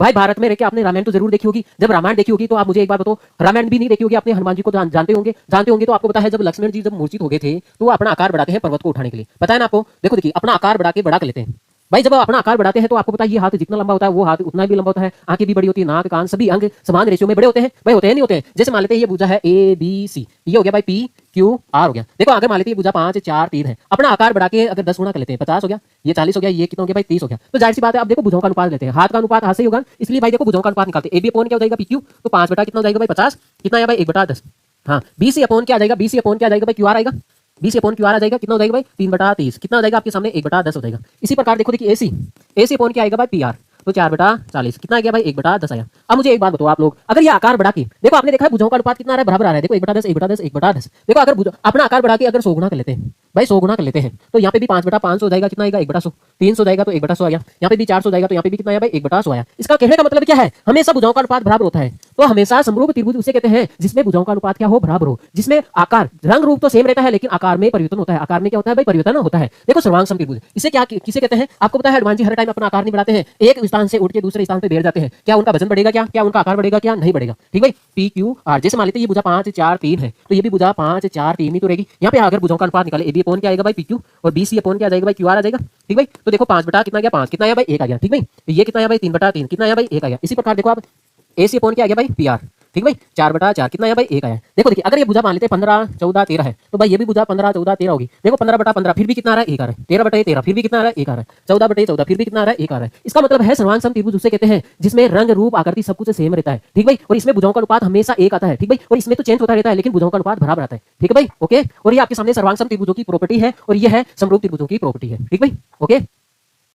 भाई भारत में रह के आपने रामायण तो जरूर देखी होगी। जब रामायण देखी होगी तो आप मुझे एक बार बताओ, रामायण भी नहीं देखी होगी आपने, हनुमान जी को जानते होंगे तो आपको पता है जब लक्ष्मण जी जब मूर्छित हो गए थे तो वो अपना आकार बढ़ाते हैं पर्वत को उठाने के लिए, पता है ना आपको। देखो देखिए अपना आकार बढ़ा कर लेते हैं भाई। जब अपना आकार बढ़ाते हैं तो आपको पता है ये हाथ जितना लंबा होता है वो हाथ उतना भी लंबा होता है, आंखें भी बड़ी होती है, नाक कान सभी अंग समान रेशियो में बड़े होते हैं भाई, होते हैं नहीं होते हैं। जैसे मान लेते हैं ये भुजा है ABC, ये हो गया भाई PQR हो गया। देखो अगर मान लेते हैं भुजा 5 4 3 है, अपना आकार बढ़ा के अगर 10 गुना कर लेते हैं 50 हो गया, ये 40 हो गया, ये कितना हो गया भाई 30 हो गया। तो जाहिर सी बात है अब देखो भुजाओं का अनुपात लेते हैं, हाथ का अनुपात हाथ से ही होगा, इसलिए भाई देखो भुजाओं का अनुपात निकालते हैं। AB अपॉन क्या हो जाएगा PQ, तो 5 बटा कितना हो जाएगा भाई 50, कितना आया भाई 1/10। हाँ BC अपॉन क्या आ जाएगा, BC अपॉन क्या आ जाएगा भाई QR आएगा, BC अपॉन QR आ जाएगा, कितना हो जाएगा भाई 3/30, कितना हो जाएगा आपके सामने 1/10 हो जाएगा। इसी प्रकार देखो देखिए AC अपॉन क्या आएगा भाई PR, तो 4/40, कितना आ गया भाई 1/10 आया। अब मुझे एक बात बताओ आप लोग, अगर ये आकार बढ़ा के देखो आपने देखा है भुजाओं का अनुपात कितना आ रहा है, बराबर आ रहा है। देखो 1/10 1/10 1/10। देखो अगर अपना आकार बढ़ा के अगर 100 गुना कर लेते हैं भाई, 100 गुना कर लेते हैं तो यहाँ पे भी 5/500 हो जाएगा, कितना आएगा 1/100, 300 जाएगा तो 1/100 आया, यहाँ पे भी 400 जाएगा तो यहाँ पे भी कितना आया भाई 1/100 आया। इसका कहने का मतलब क्या है, हमेशा भुजाओं का अनुपात बराबर होता है। तो हमेशा समरूप त्रिभुज उसे कहते हैं जिसमें भुजाओं का अनुपात क्या हो, बराबर हो, जिसमें आकार रंग रूप तो सेम रहता है लेकिन आकार में परिवर्तन होता है। आकार में क्या होता है भाई, परिवर्तन होता है। देखो सर्वांग समत्रिभुज इसे क्या किसे कहते हैं आपको पता है। हनुमान जी हर टाइम अपना आकार नहीं बढ़ाते हैं, एक स्थान से उठ के दूसरे स्थान पे बैठ जाते हैं, क्या उनका वजन बढ़ेगा, क्या उनका आकार बढ़ेगा, क्या नहीं बढ़ेगा। ठीक भाई PQR, जैसे मान लेते हैं ये भुजा 5 4 3 है तो ये भी भुजा 5 4 3 ही तो रहेगी। यहाँ पे अगर भुजाओं का अनुपात निकाले AB अपॉन क्या आएगा भाई PQ और BC अपॉन क्या आ जाएगा भाई QR आ जाएगा। ठीक भाई तो देखो 5 बटा कितना गया 5, कितना आया भाई 1 आ गया। ठीक भाई ये कितना आया भाई 3/3, कितना आया भाई 1 आ गया। इसी प्रकार देखो आप AC अपॉन क्या आ गया भाई PR, ठीक भाई 4/4, कितना आया भाई 1 आया। देखो देखिए अगर ये भुजा मान लेते हैं 15 14 13 है तो भाई ये भी भुजा 15 14 13 होगी। देखो 15/15 फिर भी कितना आ रहा है 1 आ रहा है, 13/13 फिर भी कितना आ रहा है 1 आ रहा है, 14/14 फिर भी कितना आ रहा है 1 आ रहा है। इसका मतलब है सर्वांग समत्रिभुज उसे कहते हैं जिसमें रंग रूप आकृति सब कुछ सेम रहता है। ठीक भाई और इसमें भुजाओं का अनुपात हमेशा 1 आता है। ठीक भाई और इसमें तो चेंज होता रहता है लेकिन भुजाओं का अनुपात बराबर आता है। ठीक है भाई ओके। और ये आपके सामने सर्वांग समत्रिभुजों की प्रॉपर्टी है और ये है समरूप त्रिभुजों की प्रॉपर्टी है। ठीक भाई ओके।